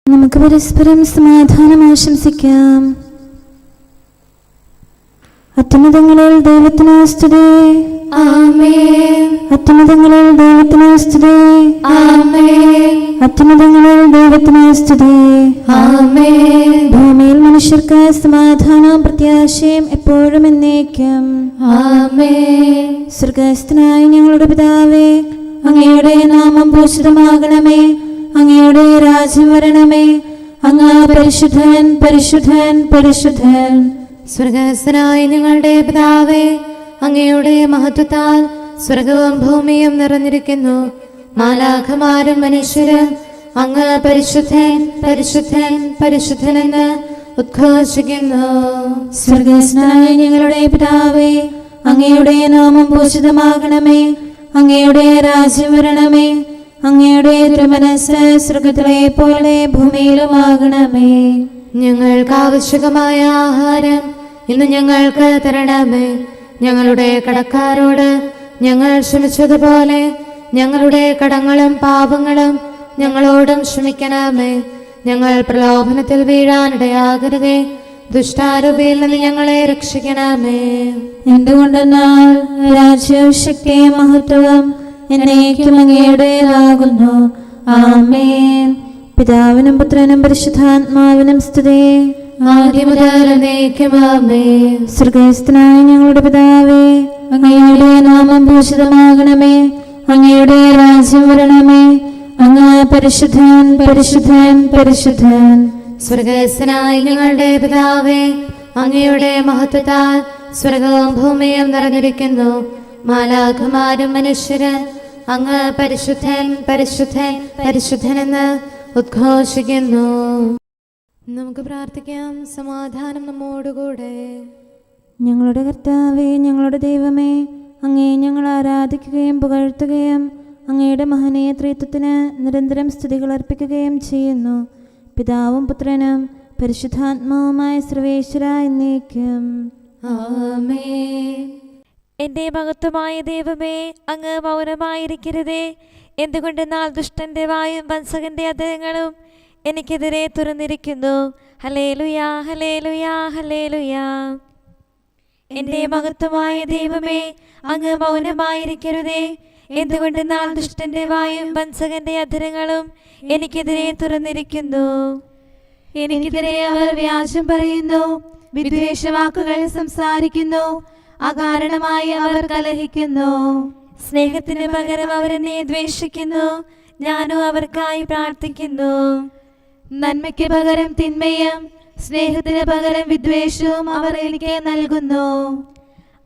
നമുക്ക് പരസ്പരം സമാധാനം ആശംസിക്കാം. അത്യുന്നതങ്ങളിൽ ദൈവത്തിന് സ്തുതി. ആമേൻ. അത്യുന്നതങ്ങളിൽ ദൈവത്തിന് സ്തുതി. ആമേൻ. അത്യുന്നതങ്ങളിൽ ദൈവത്തിന് സ്തുതി. ആമേൻ. ഭൂമിയിൽ മനുഷ്യർക്ക് സമാധാനവും പ്രത്യാശയും എപ്പോഴും എന്നേക്കും. ആമേൻ. സ്വർഗ്ഗസ്ഥനായ ഞങ്ങളുടെ പിതാവേ, അങ്ങയുടെ നാമം പൂജിതമാകണമേ. അങ്ങയുടെ രാജ്യം വരണമേ. അങ്ങ് പരിശുദ്ധൻ, പരിശുദ്ധൻ, പരിശുദ്ധൻ. സ്വർഗ്ഗസ്ഥനായ ഞങ്ങളുടെ പിതാവേ, അങ്ങയുടെ മഹത്വത്താൽ സ്വർഗവും ഭൂമിയും നിറഞ്ഞിരിക്കുന്നു. മാലാഖമാരും മനുഷ്യരും അങ്ങ് പരിശുദ്ധൻ, പരിശുദ്ധൻ, പരിശുദ്ധൻ എന്ന് ഉദ്ഘോഷിക്കുന്നു. സ്വർഗ്ഗസ്ഥനായ ഞങ്ങളുടെ പിതാവേ, അങ്ങയുടെ നാമം പൂജിതമാകണമേ. അങ്ങയുടെ രാജ്യം വരണമേ. അങ്ങയുടെ തിരുമനസ്സ് സ്വർഗ്ഗത്തിലെ പോലെ ഭൂമിയിലുമാകണമേ. ഞങ്ങൾക്ക് ആവശ്യമായ ആഹാരം ഇന്ന് ഞങ്ങൾക്ക് തരണമേ. ഞങ്ങളുടെ കടക്കാരോട് ഞങ്ങൾ ക്ഷമിച്ചതുപോലെ ഞങ്ങളുടെ കടങ്ങളും പാപങ്ങളും ഞങ്ങളോടും ക്ഷമിക്കണമേ. ഞങ്ങൾ പ്രലോഭനത്തിൽ വീഴാനിടയാകരുതേ. ദുഷ്ടാരൂപിയിൽ നിന്ന് ഞങ്ങളെ രക്ഷിക്കണമേ. എന്തുകൊണ്ടെന്നാൽ രാജ്യവും ശക്തിയും മഹത്വവും എന്നേക്കും അങ്ങയുടേതാകുന്നു. ആമേൻ. പിതാവിനും പുത്രനും പരിശുദ്ധാത്മാവിനും സ്തുതി. ആദ്യം മുതൽ എന്നേക്കും ആമേൻ. സ്വർഗ്ഗസ്ഥനായ ഞങ്ങളുടെ പിതാവേ, അങ്ങയുടെ നാമം പൂജിതമാകണമേ. അങ്ങയുടെ രാജ്യം വരണമേ. അങ്ങ് പരിശുദ്ധൻ, പരിശുദ്ധൻ, പരിശുദ്ധൻ. സ്വർഗ്ഗസ്ഥനായ ഞങ്ങളുടെ പിതാവേ, അങ്ങയുടെ മഹത്വത്താൽ സ്വർഗവും ഭൂമിയും നിറഞ്ഞിരിക്കുന്നു. മാലാഖമാരും മനുഷ്യരും അങ്ങ് പരിശുദ്ധൻ, പരിശുദ്ധൻ, പരിശുദ്ധൻ എന്ന് ഉദ്ഘോഷിക്കുന്നു. നമുക്ക് പ്രാർത്ഥിക്കാം. സമാധാനം നമ്മോടുകൂടെ. ഞങ്ങളുടെ കർത്താവേ, ഞങ്ങളുടെ ദൈവമേ, അങ്ങേ ഞങ്ങൾ ആരാധിക്കുകയും പുകഴ്ത്തുകയും അങ്ങയുടെ മഹനീയ ത്രിത്വത്തിന് നിരന്തരം സ്തുതികൾ അർപ്പിക്കുകയും ചെയ്യുന്നു. പിതാവും പുത്രനും പരിശുദ്ധാത്മാവുമായ സർവേശ്വര എന്നേക്കും. ആമേൻ. എൻ്റെ മഹത്വമായ ദൈവമേ, അങ്ങ് മൗനമായിരിക്കരുതേ. എന്തുകൊണ്ടെന്നാൽ ദുഷ്ടന്റെ വായും വഞ്ചകന്റെ അധരങ്ങളും എനിക്കെതിരെ തുറന്നിരിക്കുന്നു. ഹല്ലേലൂയാ, ഹല്ലേലൂയാ, ഹല്ലേലൂയാ. എൻ്റെ മഹത്വമായ ദൈവമേ, അങ്ങ് മൗനമായിരിക്കരുതേ. എന്തുകൊണ്ടെന്നാൽ ദുഷ്ടന്റെ വായും വഞ്ചകന്റെ അധരങ്ങളും എനിക്കെതിരെ തുറന്നിരിക്കുന്നു. എനിക്കെതിരെ അവർ വ്യാജം പറയുന്നു, വിദ്വേഷവാക്കുകൾ സംസാരിക്കുന്നു, അകാരണമായി അവർ കലഹിക്കുന്നു. സ്നേഹത്തിന് പകരം അവരെന്നെ ദ്വേഷിക്കുന്നു, ഞാനോ അവർക്കായി പ്രാർത്ഥിക്കുന്നു. നന്മയ്ക്ക് പകരം തിന്മയും സ്നേഹത്തിന് പകരം വിദ്വേഷവും അവർ എനിക്ക് നൽകുന്നു.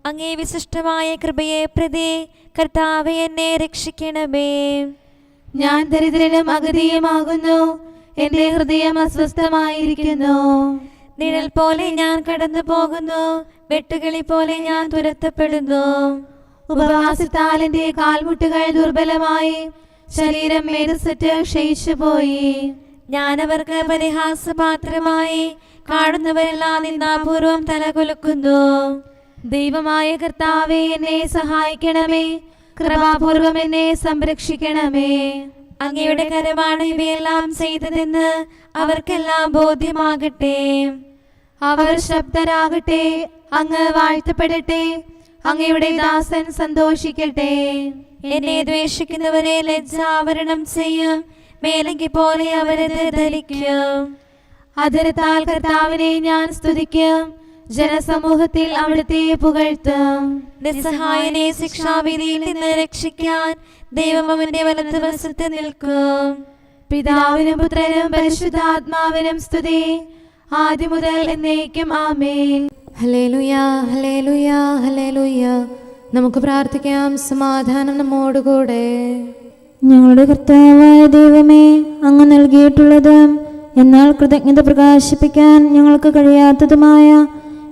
അങ്ങേ വിശിഷ്ടമായ കൃപയെ പ്രതി കർത്താവേ, എന്നെ രക്ഷിക്കണമേ. ഞാൻ ദരിദ്രനും അഗതിയുമാകുന്നു, എന്റെ ഹൃദയം അസ്വസ്ഥമായിരിക്കുന്നു. നിഴൽ പോലെ ഞാൻ കടന്നു പോകുന്നു, വെട്ടുകിളി പോലെ ഞാൻ തുരത്തപ്പെടുന്നു. ഉപവാസത്താൽ എന്റെ കാൽമുട്ടുകൾ ദുർബലമായി, ശരീരം മേധസ്സറ്റ് ക്ഷയിച്ചു പോയി. ഞാൻ അവർക്ക് പരിഹാസപാത്രമായി, കാണുന്നവരെല്ലാം നിന്നാപൂർവം തലകുലുക്കുന്നു. ദൈവമായ കർത്താവേ, എന്നെ സഹായിക്കണമേ. കൃപാപൂർവം എന്നെ സംരക്ഷിക്കണമേ. അങ്ങയുടെ കരമാണ് ഇവയെല്ലാം ചെയ്തതെന്ന് അവർക്കെല്ലാം ബോധ്യമാകട്ടെ. അവർ ശബ്ദരാകട്ടെ. അങ്ങ് വാഴ്ത്തപ്പെടട്ടെ. അങ്ങയുടെ ദാസൻ സന്തോഷിക്കട്ടെ. എന്നെ ദ്വേഷിക്കുന്നവരെ ലജ്ജാവരണം ചെയ്യും, മേലങ്കി പോലെ അവരത് ധരിക്കും. അധരത്താൽ കർത്താവിനെ ഞാൻ സ്തുതിക്കും, ജനസമൂഹത്തിൽ അവിടുത്തെ പുകഴ്ത്തും. നിസ്സഹായനെ ശിക്ഷാവിധിയിൽ നിന്ന് രക്ഷിക്കാൻ ദൈവം അവന്റെ വലതുവശത്ത് നിൽക്കും. പിതാവിനും പുത്രനും പരിശുദ്ധാത്മാവിനും സ്തുതി, ആദ്യം മുതൽ എന്നേക്കും ആമേൻ. ഹല്ലേലൂയാ, ഹല്ലേലൂയാ, ഹല്ലേലൂയാ. നമുക്ക് പ്രാർത്ഥിക്കാം. സമാധാനം നമ്മോടുകൂടെ. ഞങ്ങളുടെ കർത്താവായ ദൈവമേ, അങ്ങ് നൽകിയിട്ടുള്ളതും എന്നാൽ കൃതജ്ഞത പ്രകാശിപ്പിക്കാൻ ഞങ്ങൾക്ക് കഴിയാത്തതുമായ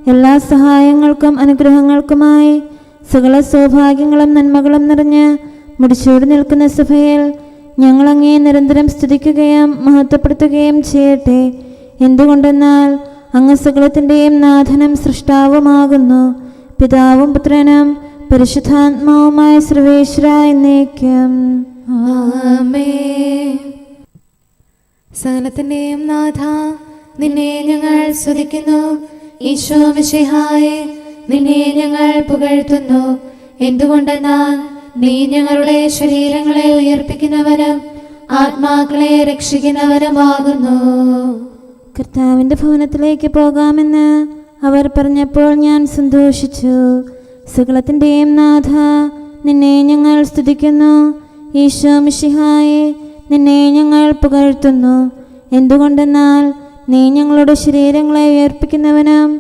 എല്ലാ സഹായങ്ങൾക്കും അനുഗ്രഹങ്ങൾക്കുമായി സകല സൗഭാഗ്യങ്ങളും നന്മകളും നിറഞ്ഞ് മുടിച്ചൂടി നിൽക്കുന്ന സഭയിൽ ഞങ്ങൾ അങ്ങേ നിരന്തരം സ്തുതിക്കുകയും മഹത്വപ്പെടുത്തുകയും ചെയ്യട്ടെ. എന്തുകൊണ്ടെന്നാൽ അങ്ങ് സകലത്തിൻ്റെയും നാഥനും സൃഷ്ടാവുമാകുന്നു. പിതാവും പുത്രനും പരിശുദ്ധാത്മാവുമായ സർവേശ്വര എന്നേക്കും. ആമേൻ. സകലത്തിന്റെയും നാഥ, നിന്നെ ഞങ്ങൾ സ്തുതിക്കുന്നു. ഈശോ മിശിഹായേ, നിന്നെ ഞങ്ങൾ പുകഴ്ത്തുന്നു. എന്തുകൊണ്ടെന്നാൽ നീ ഞങ്ങളുടെ ശരീരങ്ങളെ ഉയർപ്പിക്കുന്നവനും ആത്മാക്കളെ രക്ഷിക്കുന്നവനുമാകുന്നു. കർത്താവിൻ്റെ ഭവനത്തിലേക്ക് പോകാമെന്ന് അവർ പറഞ്ഞപ്പോൾ ഞാൻ സന്തോഷിച്ചു. സകലത്തിൻ്റെയും നാഥ, നിന്നെ ഞങ്ങൾ സ്തുതിക്കുന്നു. ഈശോ മിശിഹായേ, നിന്നെ ഞങ്ങൾ പുകഴ്ത്തുന്നു. എന്തുകൊണ്ടെന്നാൽ നീ ഞങ്ങളുടെ ശരീരങ്ങളെ ഉയർപ്പിക്കുന്നവനും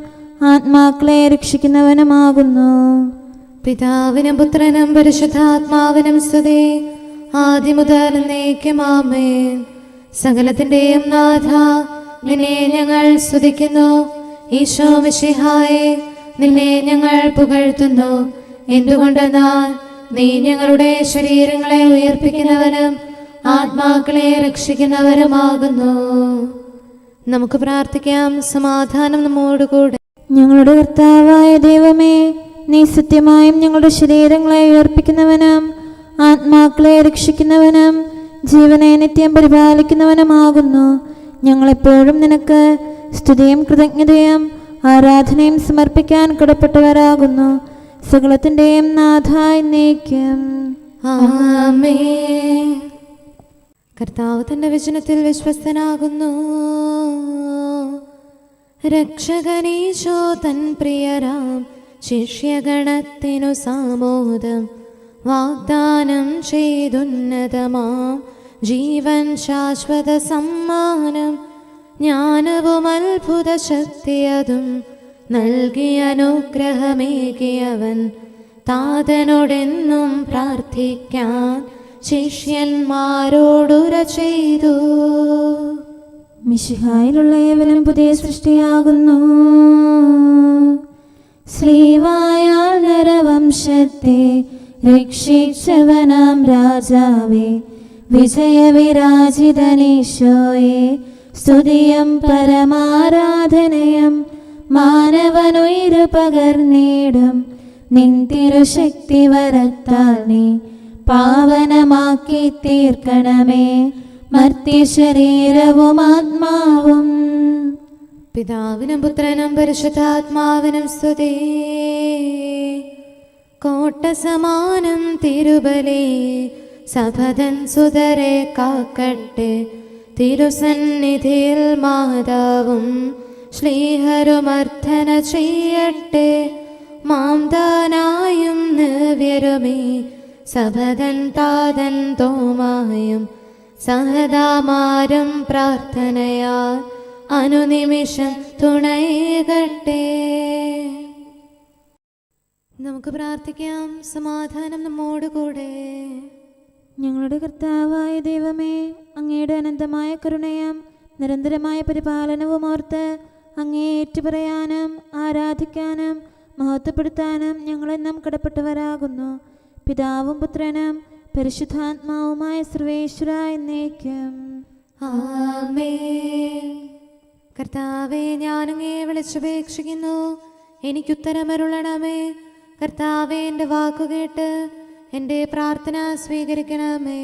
ആത്മാക്കളെ രക്ഷിക്കുന്നവനുമാകുന്നു. പിതാവിനും പുത്രനും പരിശുദ്ധാത്മാവിനും സ്തുതി, ആദ്യം മുതൽ എന്നേക്കും ആമേൻ. സകലത്തിന്റെയും നാഥ, നിന്നെ ഞങ്ങൾ സ്തുതിക്കുന്നു. ഈശോ മിശിഹായേ, നിന്നെ ഞങ്ങൾ പുകഴ്ത്തുന്നു. എന്തുകൊണ്ടെന്നാൽ നീ ഞങ്ങളുടെ ശരീരങ്ങളെ ഉയർപ്പിക്കുന്നവനും ആത്മാക്കളെ രക്ഷിക്കുന്നവരുമാകുന്നു. നമുക്ക് പ്രാർത്ഥിക്കാം. സമാധാനം നമ്മോടുകൂടെ. ഞങ്ങളുടെ കർത്താവായ ദൈവമേ, നീ സത്യമായും ഞങ്ങളുടെ ശരീരങ്ങളെ ഉയർപ്പിക്കുന്നവനും ആത്മാക്കളെ രക്ഷിക്കുന്നവനും ജീവനെ നിത്യം പരിപാലിക്കുന്നവനുമാകുന്നു. ഞങ്ങളെപ്പോഴും നിനക്ക് സ്തുതിയും കൃതജ്ഞതയും ആരാധനയും സമർപ്പിക്കാൻ കടപ്പെട്ടവരാകുന്നു. സകലത്തിൻ്റെയും നാഥ എന്നേക്കും ആമേൻ. കർത്താവ് തന്റെ വചനത്തിൽ വിശ്വസ്തനാകുന്നു. രക്ഷകനീശോ തൻ പ്രിയരാം ശിഷ്യഗണത്തിനു സാമോദം വാഗ്ദാനം ചെയ്തുന്നതമാം ജീവൻ ശാശ്വത സമ്മാനം. ജ്ഞാനവും അത്ഭുത ശക്തിയതും നൽകിയ അനുഗ്രഹമേകിയവൻ താതനോടെന്നും പ്രാർത്ഥിക്കാൻ ശിഷ്യന്മാരോടുര ചെയ്തു. മിശിഹായിലുള്ള ഏവനും പുതിയ സൃഷ്ടിയാകുന്നു. ശ്രീവായാൽ നരവംശത്തെ രക്ഷിച്ചവനാം രാജാവേ, വിജയവിരാജിതനീശോയെ, സ്തുതിയും പരമാരാധനയും മാനവനുയിരു പകർന്നേടും. നിൻ തിരുശക്തി വരത്താൽ നീ പാവനമാക്കി തീർക്കണമേ മർത്യശരീരവും ആത്മാവും. പിതാവിനും പുത്രനും പരിശുദ്ധാത്മാവിനും സ്തുതി. കോട്ട സമാനം തിരുബലി സഭതൻ സുതരെ കാക്കട്ടെ. തിരുസന്നിധിയിൽ മാതാവും ശ്ലീഹരുമർദ്ധന ചെയ്യട്ടെ. മാംദാനായും നവ്യരുമേ സഭതൻ താതൻ തോമായും സഹദാമാരും പ്രാർത്ഥനയാൽ അനുനിമിഷം തുണയേകട്ടെ. നമുക്ക് പ്രാർത്ഥിക്കാം. സമാധാനം നമ്മോടുകൂടെ. ഞങ്ങളുടെ കർത്താവായ ദൈവമേ, അങ്ങയുടെ അനന്തമായ കരുണയും നിരന്തരമായ പരിപാലനവും ഓർത്ത് അങ്ങയെ ഏറ്റുപറയാനും ആരാധിക്കാനും മഹത്വപ്പെടുത്താനും ഞങ്ങളെന്നും കടപ്പെട്ടവരാകുന്നു. പിതാവും പുത്രനും പരിശുദ്ധാത്മാവുമായ സർവേശ്വര എന്നേക്കും ആമേൻ. കർത്താവേ, ഞാനങ്ങയെ വിളിച്ചപേക്ഷിക്കുന്നു, എനിക്കുത്തരമരുളണമേ. കർത്താവേ, എൻ്റെ വാക്കുകേട്ട് എൻ്റെ പ്രാർത്ഥന സ്വീകരിക്കണമേ.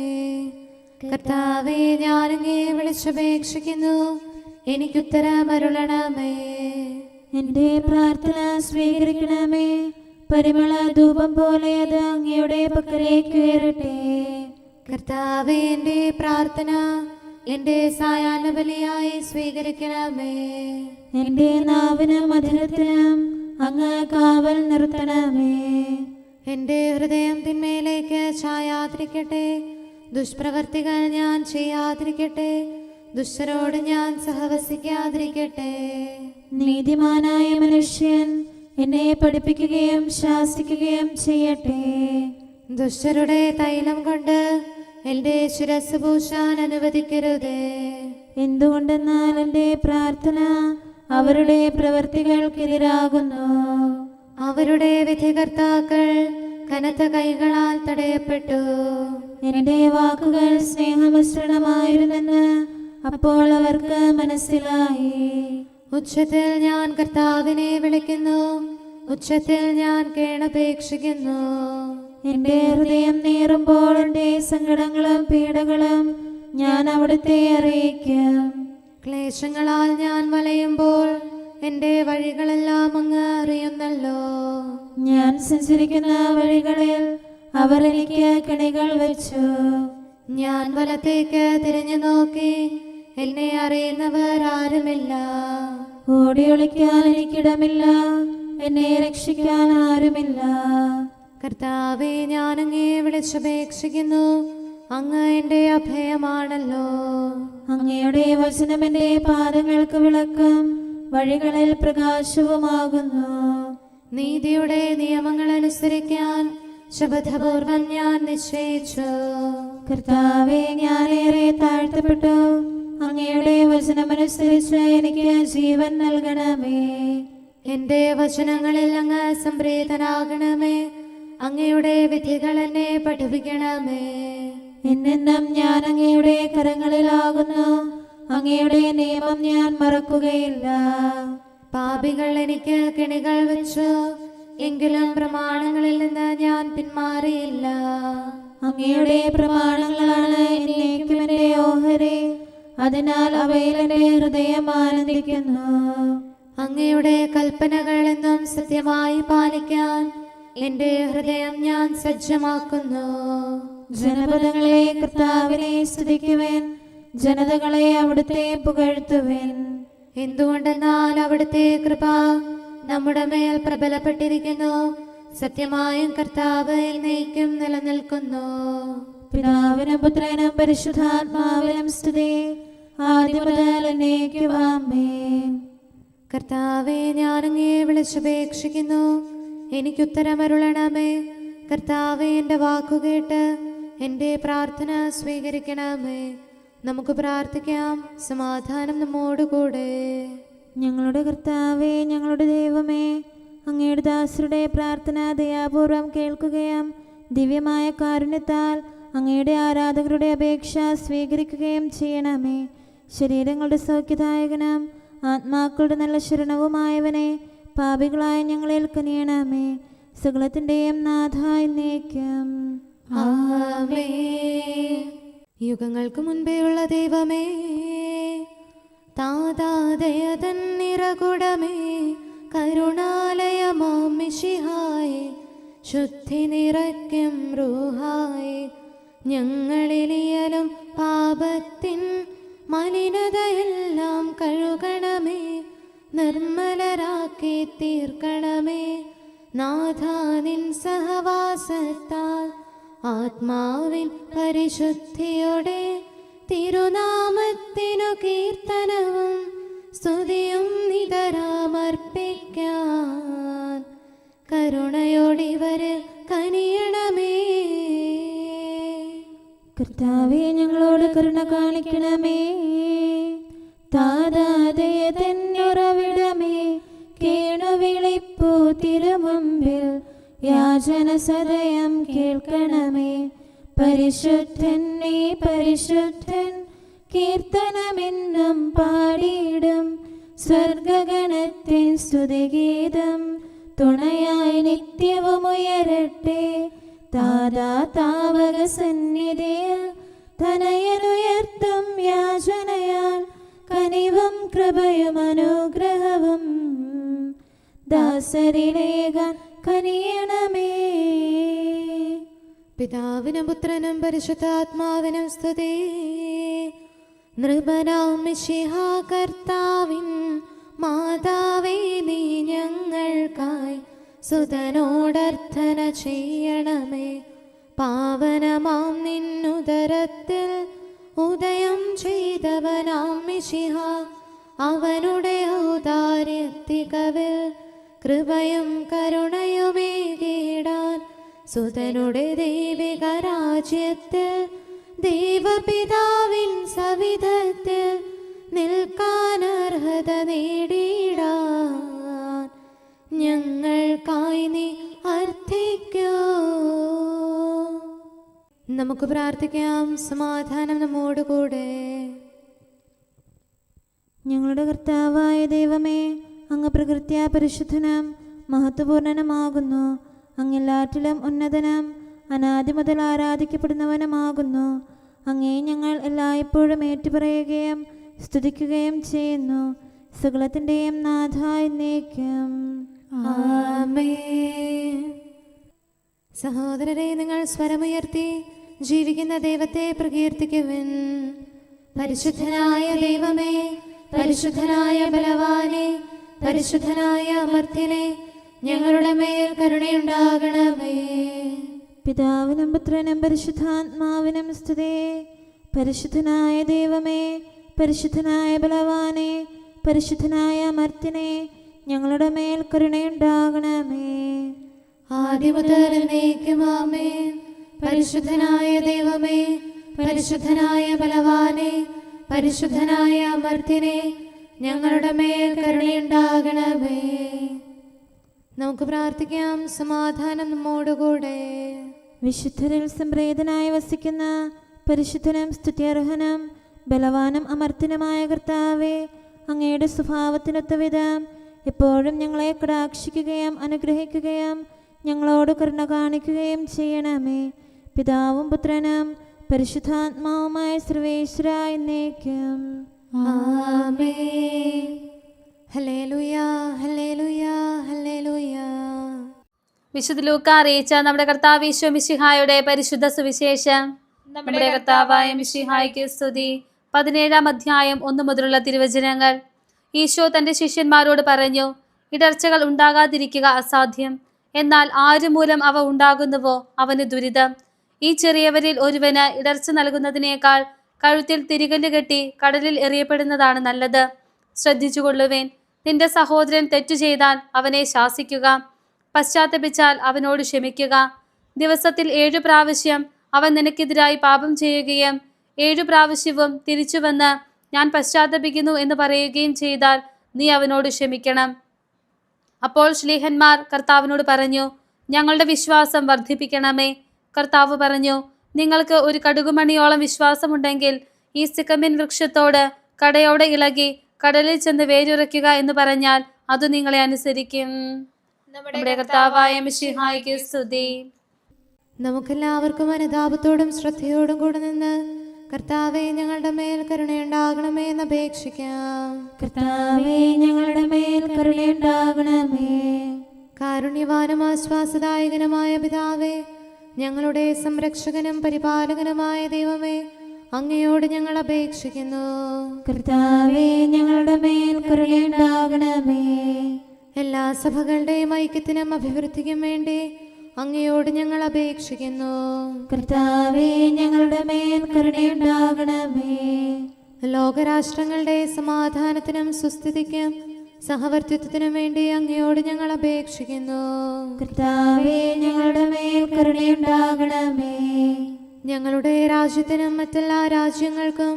കർത്താവേ, ഞാനങ്ങയെ വിളിച്ചപേക്ഷിക്കുന്നു, എനിക്കുത്തരമരുളണമേ. എൻ്റെ പ്രാർത്ഥന സ്വീകരിക്കണമേ. പരിമള ധൂപം പോലെ അത് അങ്ങയുടെ പക്കലേക്ക് ഉയരട്ടെ. കർത്താവേ, എൻ്റെ പ്രാർത്ഥന എൻ്റെ സായാഹ്ന ബലിയായി സ്വീകരിക്കണമേ. എൻ്റെ നാവിനും മധുരത്തിനും അങ്ങ് കാവൽ നിർത്തണമേ. എൻ്റെ ഹൃദയം തിന്മയിലേക്ക് ചായാതിരിക്കട്ടെ. ദുഷ്പ്രവർത്തികൾ ഞാൻ ചെയ്യാതിരിക്കട്ടെ. ദുഷ്ടരോട് ഞാൻ സഹവസിക്കാതിരിക്കട്ടെ. നീതിമാനായ മനുഷ്യൻ എന്നെ പഠിപ്പിക്കുകയും ശാസിക്കുകയും ചെയ്യട്ടെ. ദുഷ്ടരുടെ തൈലം കൊണ്ട് എൻ്റെ ശിരസ് പൂശാൻ അനുവദിക്കരുതേ. എന്തുകൊണ്ടെന്നാൽ എൻ്റെ പ്രാർത്ഥന അവരുടെ പ്രവൃത്തികൾക്കെതിരാകുന്നു. അവരുടെ വിധികർത്താക്കൾ കനത്ത കൈകളാൽ തടയപ്പെട്ടു. എൻ്റെ വാക്കുകൾ സ്നേഹമിശ്രണമായിരുന്നെന്ന് അപ്പോൾ അവർക്ക് മനസ്സിലായി. ഉച്ചത്തിൽ ഞാൻ കർത്താവിനെ വിളിക്കുന്നു, ഉച്ചത്തിൽ ഞാൻ കേണപേക്ഷിക്കുന്നു. എൻ്റെ ഹൃദയം നീറുമ്പോൾ എൻ്റെ സങ്കടങ്ങളും പീഡകളും ഞാൻ അവിടുത്തെ അറിയിക്കും. ക്ലേശങ്ങളാൽ ഞാൻ വലയുമ്പോൾ എൻ്റെ വഴികളെല്ലാം അങ്ങ് അറിയുന്നല്ലോ. ഞാൻ സഞ്ചരിക്കുന്ന വഴികളിൽ അവർ എനിക്ക് കെണികൾ വെച്ചു. ഞാൻ വലത്തേക്ക് തിരിഞ്ഞു നോക്കി, എന്നെ അറിയുന്നവർ ആരുമില്ല. ഓടി ഒളിക്കാൻ എനിക്കിടമില്ല, എന്നെ രക്ഷിക്കാൻ ആരുമില്ല. കർത്താവേ, ഞാൻ അങ്ങേ വിളിച്ചപേക്ഷിക്കുന്നു, അങ്ങ് എൻ്റെ അഭയമാണല്ലോ. അങ്ങയുടെ വചനം എൻ്റെ പാദങ്ങൾക്ക് വിളക്കും, വഴികളിൽ പ്രകാശവുമാകുന്നു. നീതിയുടെ നിയമങ്ങൾ അനുസരിക്കാൻ ശപഥപൂർവം ഞാൻ നിശ്ചയിച്ചു. കർത്താവേ, ഞാനേറെ താഴ്ത്തപ്പെട്ടു, അങ്ങയുടെ വചനമനുസരിച്ച് എനിക്ക് ജീവൻ നൽകണമേ. എൻ്റെ വചനങ്ങളിൽ അങ്ങ് സംപ്രീതനാകണമേ. അങ്ങയുടെ വിധികൾ എന്നെ പഠിപ്പിക്കണമേ. എന്നെന്നും ഞാൻ അങ്ങയുടെ കരങ്ങളിലാകുന്നു, അങ്ങയുടെ നിയമം ഞാൻ മറക്കുകയില്ല. പാപികൾ എനിക്ക് കെണികൾ വെച്ചു, എങ്കിലും പ്രമാണങ്ങളിൽ നിന്ന് ഞാൻ പിന്മാറിയില്ല. അങ്ങയുടെ പ്രമാണങ്ങളാണ് എന്നേക്കും എൻ്റെ ഓഹരി, അതിനാൽ അവയിൽ എൻ്റെ ഹൃദയം ആനന്ദിക്കുന്നു. അങ്ങയുടെ കൽപ്പനകൾ എന്നും സത്യമായി പാലിക്കാൻ എൻ്റെ ഹൃദയം ഞാൻ സജ്ജമാക്കുന്നു. ജനപദങ്ങളെ കർത്താവിനെ സ്തുതിക്കുവേൻ, ജനതകളെ അവിടുത്തെ പുകഴ്ത്തുവേൻ. എന്തുകൊണ്ടെന്നാൽ അവിടുത്തെ കൃപ നമ്മുടെ മേൽ പ്രബലപ്പെട്ടിരിക്കുന്നു. സത്യമായും കർത്താവ് എന്നേക്കും നിലനിൽക്കുന്നു. പിതാവിനും പുത്രനും പരിശുദ്ധാത്മാവിനും സ്തുതി, ആദ്യം മുതൽ എന്നേക്കും ആമേൻ. കർത്താവെ, ഞാൻ അങ്ങയെ വിളിച്ചപേക്ഷിക്കുന്നു, എനിക്കുത്തരമരുളണമേ. കർത്താവെ, എൻ്റെ വാക്കുകേട്ട് എൻ്റെ പ്രാർത്ഥന സ്വീകരിക്കണമേ. നമുക്ക് പ്രാർത്ഥിക്കാം. സമാധാനം നമ്മോടുകൂടെ. ഞങ്ങളുടെ കർത്താവേ, ഞങ്ങളുടെ ദൈവമേ, അങ്ങയുടെ ദാസരുടെ പ്രാർത്ഥന ദയാപൂർവം കേൾക്കുകയും ദിവ്യമായ കാരുണ്യത്താൽ അങ്ങയുടെ ആരാധകരുടെ അപേക്ഷ സ്വീകരിക്കുകയും ചെയ്യണമേ. ശരീരങ്ങളുടെ സൗഖ്യദായകനും ആത്മാക്കളുടെ നല്ല ശരണവുമായവനെ, പാപികളായ ഞങ്ങളിൽ കനിയണമേ. സകലത്തിൻ്റെയും നാഥായി എന്നേക്കും ആമേൻ. യുഗങ്ങൾക്ക് മുൻപേയുള്ള ദൈവമേ, താതാദയതൻ നിറകുടമേ, കരുണാലയമാം മിശിഹായേ, ശുദ്ധി നിറയ്ക്കും റൂഹായേ, ഞങ്ങളിലിയലും പാപത്തിൻ മലിനതയെല്ലാം കഴുകണമേ, നിർമ്മലരാക്കി തീർക്കണമേ. നാഥാ, നിൻ സഹവാസത്താൽ ആത്മാവിൻ പരിശുദ്ധിയോടെ തിരുനാമത്തിനു കീർത്തനവും സ്തുതിയും നിതരാമർപ്പിക്കാൻ കരുണയോടിവരിൽ കനിയണമേ. കർത്താവേ, ഞങ്ങളോട് കരുണ കാണിക്കണമേ. താതാദയതന്നുറവിടമേ, കേണുവിളിപ്പൂ തിരുമുമ്പിൽ യാചന സദയം കേൾക്കണമേ. പരിശുദ്ധൻ നീ പരിശുദ്ധൻ, കീർത്തനമെന്നും പാടിയിടും സ്വർഗഗണത്തിൻ സ്തുതിഗീതം. തുണയായി നിത്യവും ഉയരട്ടെ താതാ താവക സന്നിധിയിൽ. തനയനുയർത്തും യാചനയാൽ കനിവും കൃപയും അനുഗ്രഹവും ദാസരിലേകാൻ കനിയണമേ. പിതാവിനും പുത്രനും പരിശുദ്ധാത്മാവിനും സ്തുതി. നൃപനാം മിശിഹാ കർത്താവിൻ മാതാവേ, നീ ഞങ്ങൾക്കായി സുതനോടർത്ഥന ചെയ്യണമേ. പാവനമാം നിന്നുദരത്തിൽ ഉദയം ചെയ്തവനാം മിശിഹ, അവനുടെ ഔദാര്യത്തികവിൽ കൃപയും കരുണയുമേകിടാൻ സുതനുടെ ദൈവിക രാജ്യത്തിൽ ദൈവപിതാവിൻ സവിധത്തിൽ നിൽക്കാൻ അർഹത നേടിയിടാൻ ഞങ്ങൾക്കായി നീ അർത്ഥിക്കൂ. നമുക്ക് പ്രാർത്ഥിക്കാം. സമാധാനം നമ്മോടുകൂടെ. ഞങ്ങളുടെ കർത്താവായ ദൈവമേ, അങ്ങ് പ്രകൃത്യാ പരിശുദ്ധനും മഹത്വപൂർണനുമാകുന്നു. അങ്ങെല്ലാറ്റിലും ഉന്നതനും അനാദി മുതൽ ആരാധിക്കപ്പെടുന്നവനുമാകുന്നു. അങ്ങേ ഞങ്ങൾ എല്ലായ്പ്പോഴും ഏറ്റുപറയുകയും സ്തുതിക്കുകയും ചെയ്യുന്നു. സകലത്തിൻ്റെയും നാഥ എന്നേക്കും. ആമേൻ. സഹോദരരെ, നിങ്ങൾ സ്വരമുയർത്തി ജീവിക്കുന്ന ദൈവത്തെ പ്രകീർത്തിക്കുവിൻ. പരിശുദ്ധനായ ദൈവമേ, പരിശുദ്ധനായ ബലവാനെ, പരിശുദ്ധനായ അമർത്യനെ, ഞങ്ങളുടെ മേൽ കരുണയുണ്ടാകണമേ. പിതാവിനും പുത്രനും പരിശുദ്ധാത്മാവിനും സ്തുതി. പരിശുദ്ധനായ ദൈവമേ, പരിശുദ്ധനായ ബലവാനെ, പരിശുദ്ധനായ അമർത്യനെ, ഞങ്ങളുടെ മേൽ കരുണയുണ്ടാകണമേ. ആദിമുതൽ എന്നേക്കും ആമേൻ. പരിശുദ്ധനായ ദൈവമേ, പരിശുദ്ധനായ ബലവാനെ, പരിശുദ്ധനായ അമർത്യനെ, ഞങ്ങളുടെ മേൽ കരുണയുണ്ടാകണമേ. നമുക്ക് പ്രാർത്ഥിക്കാം. സമാധാനം നമ്മോടുകൂടെ. വിശുദ്ധരിൽ സംപ്രീതനായി വസിക്കുന്ന പരിശുദ്ധനും സ്തുത്യർഹനും ബലവാനും അമർത്യനുമായ കർത്താവേ, അങ്ങയുടെ സ്വഭാവത്തിനൊത്ത വിധം എപ്പോഴും ഞങ്ങളെ കടാക്ഷിക്കുകയും അനുഗ്രഹിക്കുകയും ഞങ്ങളോട് കരുണ കാണിക്കുകയും ചെയ്യണമേ. പിതാവും പുത്രനും പരിശുദ്ധാത്മാവുമായ സർവേശ്വര എന്നേക്കും. ആമേൻ. ഹല്ലേലൂയ, ഹല്ലേലൂയ, ഹല്ലേലൂയ. വിശുദ്ധ ലൂക്ക അറിയിച്ച നമ്മുടെ കർത്താവ് ഈശോ മിശിഹായുടെ പരിശുദ്ധ സുവിശേഷം. നമ്മുടെ കർത്താവായ മിശിഹായ്ക്ക് സ്തുതി. 17-ാം അധ്യായം 1 മുതലുള്ള തിരുവചനങ്ങൾ. ഈശോ തന്റെ ശിഷ്യന്മാരോട് പറഞ്ഞു, ഇടർച്ചകൾ ഉണ്ടാകാതിരിക്കുക അസാധ്യം, എന്നാൽ ആരു മൂലം അവ ഉണ്ടാകുന്നുവോ അവന് ദുരിതം. ഈ ചെറിയവരിൽ ഒരുവന് ഇടർച്ച നൽകുന്നതിനേക്കാൾ കഴുത്തിൽ തിരികല്ല് കെട്ടി കടലിൽ എറിയപ്പെടുന്നതാണ് നല്ലത്. ശ്രദ്ധിച്ചുകൊള്ളുവേൻ. നിന്റെ സഹോദരൻ തെറ്റു ചെയ്താൽ അവനെ ശാസിക്കുക, പശ്ചാത്തപിച്ചാൽ അവനോട് ക്ഷമിക്കുക. ദിവസത്തിൽ 7 പ്രാവശ്യം അവൻ നിനക്കെതിരായി പാപം ചെയ്യുകയും 7 പ്രാവശ്യവും തിരിച്ചുവന്ന് ഞാൻ പശ്ചാത്തപിക്കുന്നു എന്ന് പറയുകയും ചെയ്താൽ നീ അവനോട് ക്ഷമിക്കണം. അപ്പോൾ ശ്ലീഹന്മാർ കർത്താവിനോട് പറഞ്ഞു, ഞങ്ങളുടെ വിശ്വാസം വർദ്ധിപ്പിക്കണമേ. കർത്താവ് പറഞ്ഞു, നിങ്ങൾക്ക് ഒരു കടുകുമണിയോളം വിശ്വാസമുണ്ടെങ്കിൽ ഈ സിക്കമിൻ വൃക്ഷത്തോട് കടയോടെ ഇളകി കടലിൽ ചെന്ന് വേരുറയ്ക്കുക എന്ന് പറഞ്ഞാൽ അത് നിങ്ങളെ അനുസരിക്കും. നമ്മുടെ കർത്താവായ മിശിഹായ്ക്ക് സ്തുതി. നമുക്കെല്ലാവർക്കും അനുതാപത്തോടും ശ്രദ്ധയോടും കൂടെ നിന്ന് കർത്താവേ, ഞങ്ങളുടെ മേൽ കരുണയുണ്ടാകണമേ എന്ന് അപേക്ഷിക്കാം. കർത്താവേ, ഞങ്ങളുടെ മേൽ കരുണയുണ്ടാകണമേ. കാരുണ്യവാനും ആശ്വാസദായകനുമായ പിതാവേ, ഞങ്ങളുടെ സംരക്ഷകനും പരിപാലകനുമായ ദൈവമേ, അങ്ങയോട് ഞങ്ങൾ അപേക്ഷിക്കുന്നു. കർത്താവേ, ഞങ്ങളുടെ മേൽ കരുണയുണ്ടാകണമേ. എല്ലാ സഭകളുടെയും ഐക്യത്തിനും അഭിവൃദ്ധിക്കും വേണ്ടി അങ്ങയോട് ഞങ്ങൾ അപേക്ഷിക്കുന്നു. കർത്താവേ, ഞങ്ങളുടെ മേൽ കരുണയുണ്ടാകണമേ. ലോകരാഷ്ട്രങ്ങളുടെ സമാധാനത്തിനും സുസ്ഥിതിക്കും സഹവർത്തിത്വത്തിനും വേണ്ടി അങ്ങയോട് ഞങ്ങൾ അപേക്ഷിക്കുന്നു. കർത്താവേ, ഞങ്ങളുടെ മേൽ കരുണയുണ്ടാകണമേ. ഞങ്ങളുടെ രാജ്യത്തിനും മറ്റെല്ലാ രാജ്യങ്ങൾക്കും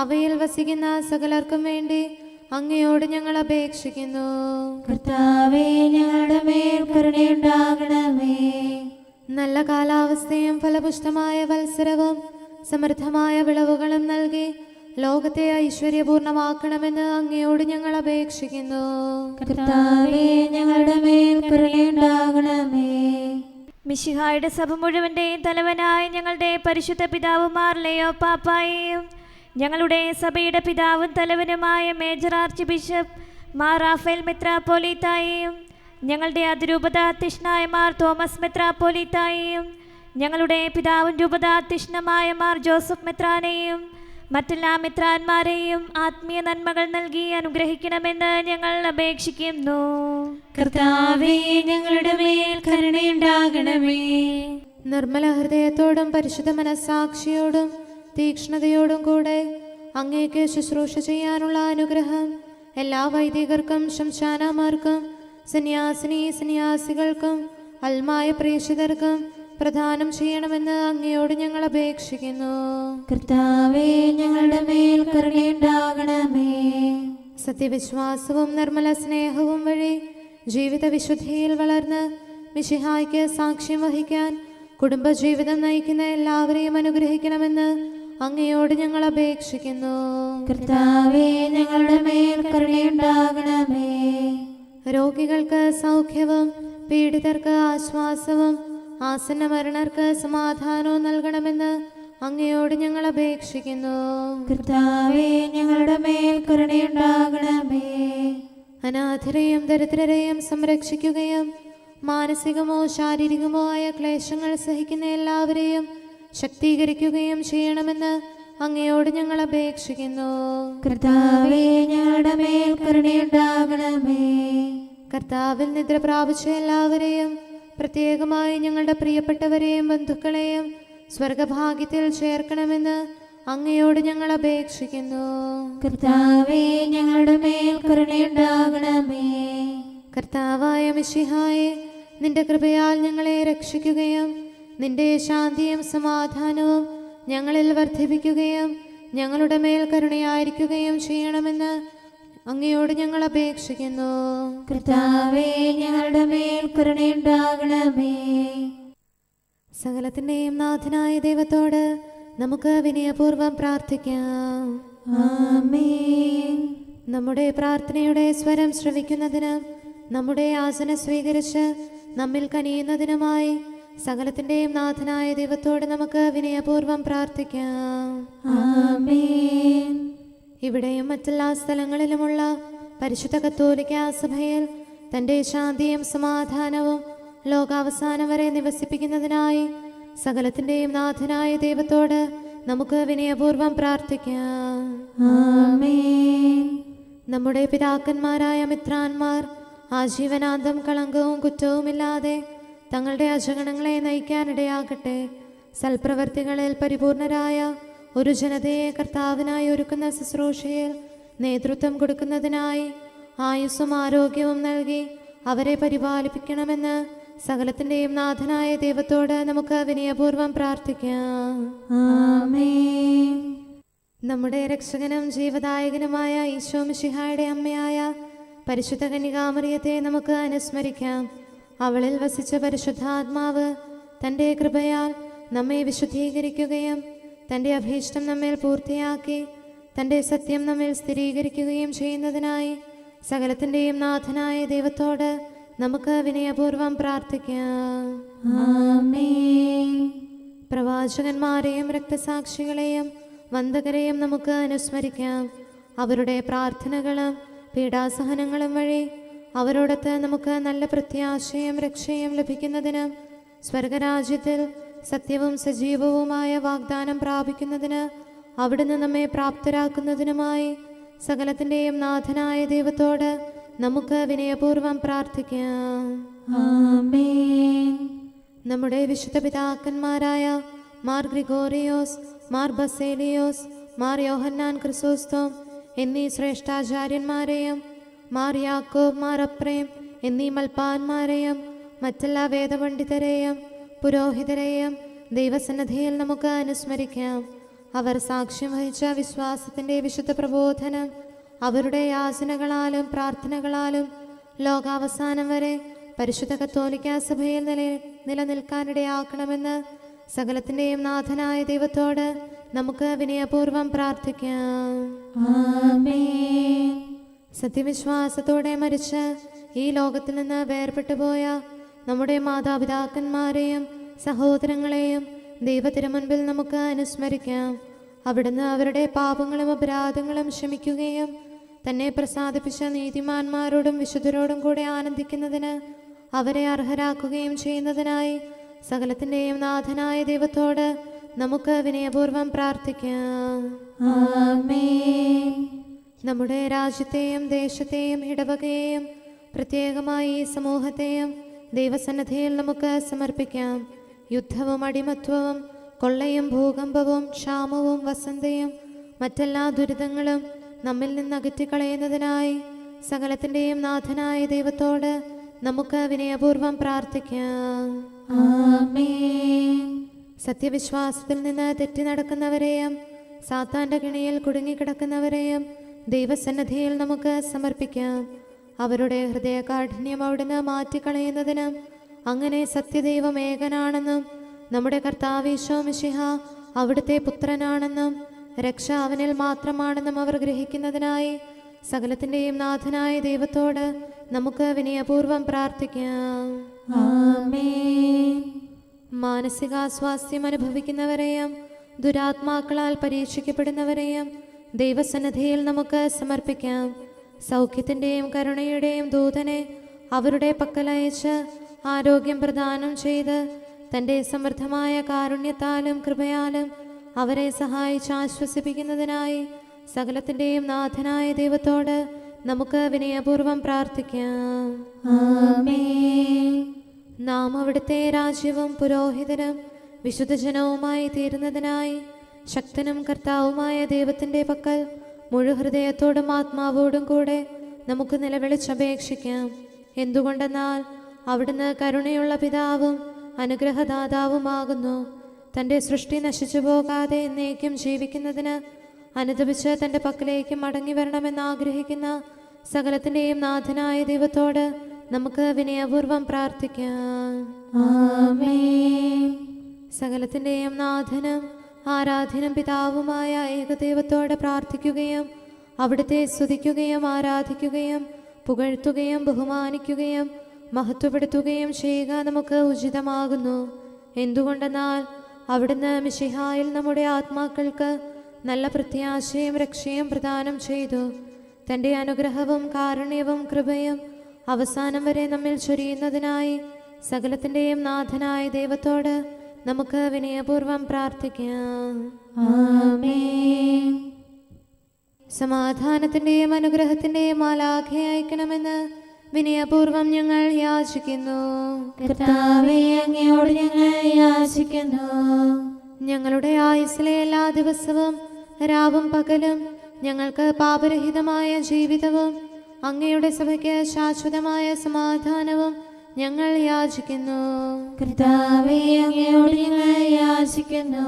അവയിൽ വസിക്കുന്ന സകലർക്കും വേണ്ടി അങ്ങയോട് ഞങ്ങൾ അപേക്ഷിക്കുന്നു. കർത്താവേ, ഞങ്ങളുടെ മേൽ കരുണയുണ്ടാകണമേ. നല്ല കാലാവസ്ഥയും ഫലപുഷ്ടമായ വത്സരവും സമൃദ്ധമായ വിളവുകളും നൽകി ലോകത്തെ ഐശ്വര്യപൂർണമാക്കണമെന്ന് അങ്ങയോട് ഞങ്ങൾ അപേക്ഷിക്കുന്നു. കർത്താവേ, ഞങ്ങളുടെ മേൽ കരുണയുണ്ടാകണമേ. മിശിഹായുടെ സഭ മുഴുവൻ്റെയും തലവനായ ഞങ്ങളുടെ പരിശുദ്ധ പിതാവുമാർ ലെയോ പാപ്പായെയും ഞങ്ങളുടെ സഭയുടെ പിതാവും തലവനുമായ മേജർ ആർച്ച് ബിഷപ്പ് മാർ റാഫേൽ മെത്രാപ്പോലീത്തായെയും ഞങ്ങളുടെ അതിരൂപതാധ്യക്ഷനായ മാർ തോമസ് മെത്രാപ്പോലീത്തായെയും ഞങ്ങളുടെ പിതാവും രൂപതാധ്യക്ഷനുമായ മാർ ജോസഫ് മെത്രാനെയും മറ്റെല്ലാ മെത്രാന്മാരെയും ആത്മീയ നന്മകൾ നൽകി അനുഗ്രഹിക്കണമെന്ന് ഞങ്ങൾ അപേക്ഷിക്കുന്നു. കർത്താവേ, ഞങ്ങളുടെ മേൽ കരുണയുണ്ടാകണമേ. നിർമ്മല ഹൃദയത്തോടും പരിശുദ്ധ മനസ്സാക്ഷിയോടും തീക്ഷ്ണതയോടും കൂടെ അങ്ങേക്ക് ശുശ്രൂഷ ചെയ്യാനുള്ള അനുഗ്രഹം എല്ലാ വൈദികർക്കും ശംശാനമാർക്കും സന്യാസികൾക്കും അൽമായ പ്രേക്ഷിതർക്കും പ്രദാനം ചെയ്യണമെന്ന് അങ്ങയോട് ഞങ്ങൾ അപേക്ഷിക്കുന്നു. കർത്താവേ, ഞങ്ങളുടെ മേൽ കരുണയുണ്ടാകണമേ. സത്യവിശ്വാസവും നിർമ്മല സ്നേഹവും വഴി ജീവിത വിശുദ്ധിയിൽ വളർന്ന് മിശിഹായ്ക്ക് സാക്ഷ്യം വഹിക്കാൻ കുടുംബജീവിതം നയിക്കുന്ന എല്ലാവരെയും അനുഗ്രഹിക്കണമെന്ന് അങ്ങയോട് ഞങ്ങൾ അപേക്ഷിക്കുന്നു. കർത്താവേ, ഞങ്ങളുടെ മേൽ കരുണയുണ്ടാകണമേ. രോഗികൾക്ക് സൗഖ്യവും പീഡിതർക്ക് ആശ്വാസവും ആസന്ന മരണർക്ക് സമാധാനവും നൽകണമെന്ന് അങ്ങയോട് ഞങ്ങൾ അപേക്ഷിക്കുന്നു. കർത്താവേ ഞങ്ങളുടെ മേൽ കരുണയുണ്ടാകണമേ. അനാഥരെയും ദരിദ്രരെയും സംരക്ഷിക്കുകയും മാനസികമോ ശാരീരികമോ ആയ ക്ലേശങ്ങൾ സഹിക്കുന്ന എല്ലാവരെയും ശക്തീകരിക്കുകയും ചെയ്യണമെന്ന് അങ്ങയോട് ഞങ്ങൾ അപേക്ഷിക്കുന്നു. കർത്താവേ ഞങ്ങളുടെ മേൽ കരുണയുണ്ടാകണമേ. കർത്താവിൽ നിദ്ര പ്രാപിച്ച എല്ലാവരെയും പ്രത്യേകമായി ഞങ്ങളുടെ പ്രിയപ്പെട്ടവരെയും ബന്ധുക്കളെയും സ്വർഗഭാഗ്യത്തിൽ ചേർക്കണമെന്ന് അങ്ങയോട് ഞങ്ങൾ അപേക്ഷിക്കുന്നു. കർത്താവേ ഞങ്ങളുടെ മേൽ കരുണയുണ്ടാകണമേ. കർത്താവായ മിശിഹായെ, നിന്റെ കൃപയാൽ ഞങ്ങളെ രക്ഷിക്കുകയും നിന്റെ ശാന്തിയും സമാധാനവും ഞങ്ങളിൽ വർദ്ധിപ്പിക്കുകയും ഞങ്ങളുടെ മേൽ കരുണയായിരിക്കുകയും ചെയ്യണമെന്ന് അങ്ങയോട് ഞങ്ങൾ അപേക്ഷിക്കുന്നു. കർത്താവേ ഞങ്ങളുടെ മേൽ കരുണയുണ്ടാകണമേ. സകലത്തിൻ്റെയും നാഥനായ ദൈവത്തോട് നമുക്ക് വിനയപൂർവ്വം പ്രാർത്ഥിക്കാം. ആമേൻ. നമ്മുടെ പ്രാർത്ഥനയുടെ സ്വരം ശ്രവിക്കുന്നതിനും നമ്മുടെ യാചന സ്വീകരിച്ച് നമ്മിൽ കനിയുന്നതിനുമായി സകലത്തിൻ്റെയും നാഥനായ ദൈവത്തോട് നമുക്ക് വിനയപൂർവ്വം പ്രാർത്ഥിക്കാം. ആമേൻ. ഇവിടെയും മറ്റെല്ലാ സ്ഥലങ്ങളിലുമുള്ള പരിശുദ്ധ കത്തോലിക്കാ സഭയിൽ തൻ്റെ ശാന്തിയും സമാധാനവും ലോകാവസാനം വരെ നിവസിപ്പിക്കുന്നതിനായി സകലത്തിൻ്റെയും നാഥനായ ദൈവത്തോട് നമുക്ക് വിനയപൂർവ്വം പ്രാർത്ഥിക്കാം. ആമേൻ. നമ്മുടെ പിതാക്കന്മാരായ മിത്രാന്മാർ ആജീവനാന്തം കളങ്കവും കുറ്റവുമില്ലാതെ തങ്ങളുടെ അജഗണങ്ങളെ നയിക്കാനിടയാകട്ടെ. സൽപ്രവർത്തികളിൽ പരിപൂർണരായ ഒരു ജനതയെ കർത്താവിനായി ഒരുക്കുന്ന ശുശ്രൂഷയിൽ നേതൃത്വം കൊടുക്കുന്നതിനായി ആയുസ്സും ആരോഗ്യവും നൽകി അവരെ പരിപാലിപ്പിക്കണമെന്ന് സകലത്തിൻ്റെയും നാഥനായ ദൈവത്തോട് നമുക്ക് വിനയപൂർവ്വം പ്രാർത്ഥിക്കാം. ആമേൻ. നമ്മുടെ രക്ഷകനും ജീവദായകനുമായ ഈശോ മിശിഹായുടെ അമ്മയായ പരിശുദ്ധ കന്യകാമറിയത്തെ നമുക്ക് അനുസ്മരിക്കാം. അവളിൽ വസിച്ച പരിശുദ്ധാത്മാവ് തൻ്റെ കൃപയാൽ നമ്മെ വിശുദ്ധീകരിക്കുകയും തൻ്റെ അഭീഷ്ടം നമ്മിൽ പൂർത്തിയാക്കി തൻ്റെ സത്യം നമ്മിൽ സ്ഥിരീകരിക്കുകയും ചെയ്യുന്നതിനായി സകലത്തിൻ്റെയും നാഥനായ ദൈവത്തോട് നമുക്ക് വിനയപൂർവ്വം പ്രാർത്ഥിക്കാം. ആമേൻ. പ്രവാചകന്മാരെയും രക്തസാക്ഷികളെയും വന്ദകരെയും നമുക്ക് അനുസ്മരിക്കാം. അവരുടെ പ്രാർത്ഥനകളും പീഡാസഹനങ്ങളും വഴി അവരോടൊത്ത് നമുക്ക് നല്ല പ്രത്യാശയും രക്ഷയും ലഭിക്കുന്നതിനും സ്വർഗരാജ്യത്തിൽ സത്യവും സജീവവുമായ വാഗ്ദാനം പ്രാപിക്കുന്നതിന് അവിടുന്ന് നമ്മെ പ്രാപ്തരാക്കുന്നതിനുമായി സകലത്തിൻ്റെയും നാഥനായ ദൈവത്തോട് നമുക്ക് വിനയപൂർവ്വം പ്രാർത്ഥിക്കാം. ആമേൻ. നമ്മുടെ വിശുദ്ധ പിതാക്കന്മാരായ മാർ ഗ്രിഗോറിയോസ്, മാർ ബസേലിയോസ്, മാർ യോഹന്നാൻ ക്രിസോസ്തോം എന്നീ ശ്രേഷ്ഠാചാര്യന്മാരെയും മാർ യാക്കോബ്, മാർ അപ്രേം എന്നീ മൽപ്പാന്മാരെയും മറ്റെല്ലാ വേദപണ്ഡിതരെയും പുരോഹിതരെയും ദൈവസന്നിധിയിൽ നമുക്ക് അനുസ്മരിക്കാം. അവർ സാക്ഷ്യം വഹിച്ച വിശ്വാസത്തിൻ്റെ വിശുദ്ധ പ്രബോധനം അവരുടെ യാചനകളാലും പ്രാർത്ഥനകളാലും ലോകാവസാനം വരെ പരിശുദ്ധ കത്തോലിക്കാ സഭയിൽ നിലനിൽക്കാനിടയാക്കണമെന്ന് സകലത്തിൻ്റെയും നാഥനായ ദൈവത്തോട് നമുക്ക് വിനയപൂർവ്വം പ്രാർത്ഥിക്കാം. ആമേൻ. സത്യവിശ്വാസത്തോടെ മരിച്ച് ഈ ലോകത്തിൽ നിന്ന് വേർപെട്ടുപോയ നമ്മുടെ മാതാപിതാക്കന്മാരെയും സഹോദരങ്ങളെയും ദൈവത്തിരുമുൻപിൽ നമുക്ക് അനുസ്മരിക്കാം. അവിടുന്ന് അവരുടെ പാപങ്ങളും അപരാധങ്ങളും ക്ഷമിക്കുകയും തന്നെ പ്രസാദിപ്പിച്ച നീതിമാന്മാരോടും വിശുദ്ധരോടും കൂടെ ആനന്ദിക്കുന്നതിന് അവരെ അർഹരാക്കുകയും ചെയ്യുന്നതിനായി സകലത്തിൻ്റെയും നാഥനായ ദൈവത്തോട് നമുക്ക് വിനയപൂർവ്വം പ്രാർത്ഥിക്കാം. ആമേൻ. നമ്മുടെ രാജ്യത്തെയും ദേശത്തെയും ഇടവകയെയും പ്രത്യേകമായി ഈ സമൂഹത്തെയും ദൈവസന്നിധിയിൽ നമുക്ക് സമർപ്പിക്കാം. യുദ്ധവും അടിമത്വവും കൊള്ളയും ഭൂകമ്പവും ക്ഷാമവും വസന്തയും മറ്റെല്ലാ ദുരിതങ്ങളും നമ്മിൽ നിന്ന് അകറ്റിക്കളയുന്നതിനായി സകലത്തിൻ്റെയും നാഥനായ ദൈവത്തോട് നമുക്ക് വിനയപൂർവ്വം പ്രാർത്ഥിക്കാം. ആമേൻ. സത്യവിശ്വാസത്തിൽ നിന്ന് തെറ്റി നടക്കുന്നവരെയും സാത്താൻ്റെ കിണിയിൽ കുടുങ്ങിക്കിടക്കുന്നവരെയും ദൈവസന്നിധിയിൽ നമുക്ക് സമർപ്പിക്കാം. അവരുടെ ഹൃദയകാഠിന്യം അവിടുന്ന് മാറ്റിക്കളയുന്നതിനും അങ്ങനെ സത്യദൈവം ഏകനാണെന്നും നമ്മുടെ കർത്താവ് ഈശോ മിശിഹ അവിടുത്തെ പുത്രനാണെന്നും രക്ഷ അവനിൽ മാത്രമാണെന്നും അവർ ഗ്രഹിക്കുന്നതിനായി സകലത്തിൻ്റെയും നാഥനായ ദൈവത്തോട് നമുക്ക് വിനയപൂർവ്വം പ്രാർത്ഥിക്കാം. ആമേൻ. മാനസികാസ്വാസ്ഥ്യം അനുഭവിക്കുന്നവരെയും ദുരാത്മാക്കളാൽ പരീക്ഷിക്കപ്പെടുന്നവരെയും ദൈവസന്നിധിയിൽ നമുക്ക് സമർപ്പിക്കാം. സൗഖ്യത്തിൻ്റെയും കരുണയുടെയും ദൂതനെ അവരുടെ പക്കലയച്ച് ആരോഗ്യം പ്രദാനം ചെയ്ത് തൻ്റെ സമൃദ്ധമായ കാരുണ്യത്താലും കൃപയാലും അവരെ സഹായിച്ച് ആശ്വസിപ്പിക്കുന്നതിനായി സകലത്തിൻ്റെയും നാഥനായ ദൈവത്തോട് നമുക്ക് വിനയപൂർവ്വം പ്രാർത്ഥിക്കാം. ആമേൻ. നാം അവിടുത്തെ രാജ്യവും പുരോഹിതനും വിശുദ്ധജനവുമായി തീരുന്നതിനായി ശക്തനും കർത്താവുമായ ദൈവത്തിൻ്റെ പക്കൽ മുഴുഹൃദയത്തോടും ആത്മാവോടും കൂടെ നമുക്ക് നിലവിളിച്ചപേക്ഷിക്കാം. എന്തുകൊണ്ടെന്നാൽ അവിടുന്ന് കരുണയുള്ള പിതാവും അനുഗ്രഹദാതാവുമാകുന്നു. തൻ്റെ സൃഷ്ടി നശിച്ചു പോകാതെ എന്നേക്കും ജീവിക്കുന്നതിന് അനുദപിച്ച് തൻ്റെ പക്കലേക്ക് മടങ്ങി വരണമെന്ന് ആഗ്രഹിക്കുന്ന സകലത്തിൻ്റെയും നാഥനായ ദൈവത്തോട് നമുക്ക് വിനയപൂർവ്വം പ്രാർത്ഥിക്കാം. ആമേൻ. സകലത്തിൻ്റെയും നാഥനും ആരാധ്യനും പിതാവുമായ ഏകദൈവത്തോട് പ്രാർത്ഥിക്കുകയും അവിടുത്തെ സ്തുതിക്കുകയും ആരാധിക്കുകയും പുകഴ്ത്തുകയും ബഹുമാനിക്കുകയും മഹത്വപ്പെടുത്തുകയും ചെയ്യുക നമുക്ക് ഉചിതമാകുന്നു. എന്തുകൊണ്ടെന്നാൽ അവിടുന്ന് മിശിഹായിൽ നമ്മുടെ ആത്മാക്കൾക്ക് നല്ല പ്രത്യാശയും രക്ഷയും പ്രദാനം ചെയ്തു. തൻ്റെ അനുഗ്രഹവും കാരുണ്യവും കൃപയും അവസാനം വരെ നമ്മിൽ ചൊരിയുന്നതിനായി സകലത്തിൻ്റെയും നാഥനായ ദൈവത്തോട് നമുക്ക് വിനയപൂർവ്വം പ്രാർത്ഥിക്കാം. ആമേൻ. സമാധാനത്തിൻ്റെയും അനുഗ്രഹത്തിൻ്റെയും മാലാഖയെ അയക്കണമെന്ന് വിനയപൂർവ്വം ഞങ്ങൾ യാചിക്കുന്നു. കർത്താവേ, അങ്ങയോട് ഞങ്ങൾ യാചിക്കുന്നു. ഞങ്ങളുടെ ആയുസ്സിലെ എല്ലാ ദിവസവും രാവും പകലും ഞങ്ങൾക്ക് പാപരഹിതമായ ജീവിതവും അങ്ങയുടെ സഭയ്ക്ക് ശാശ്വതമായ സമാധാനവും ഞങ്ങൾ യാചിക്കുന്നു. കർത്താവേ, അങ്ങയോട് ഞങ്ങൾ യാചിക്കുന്നു.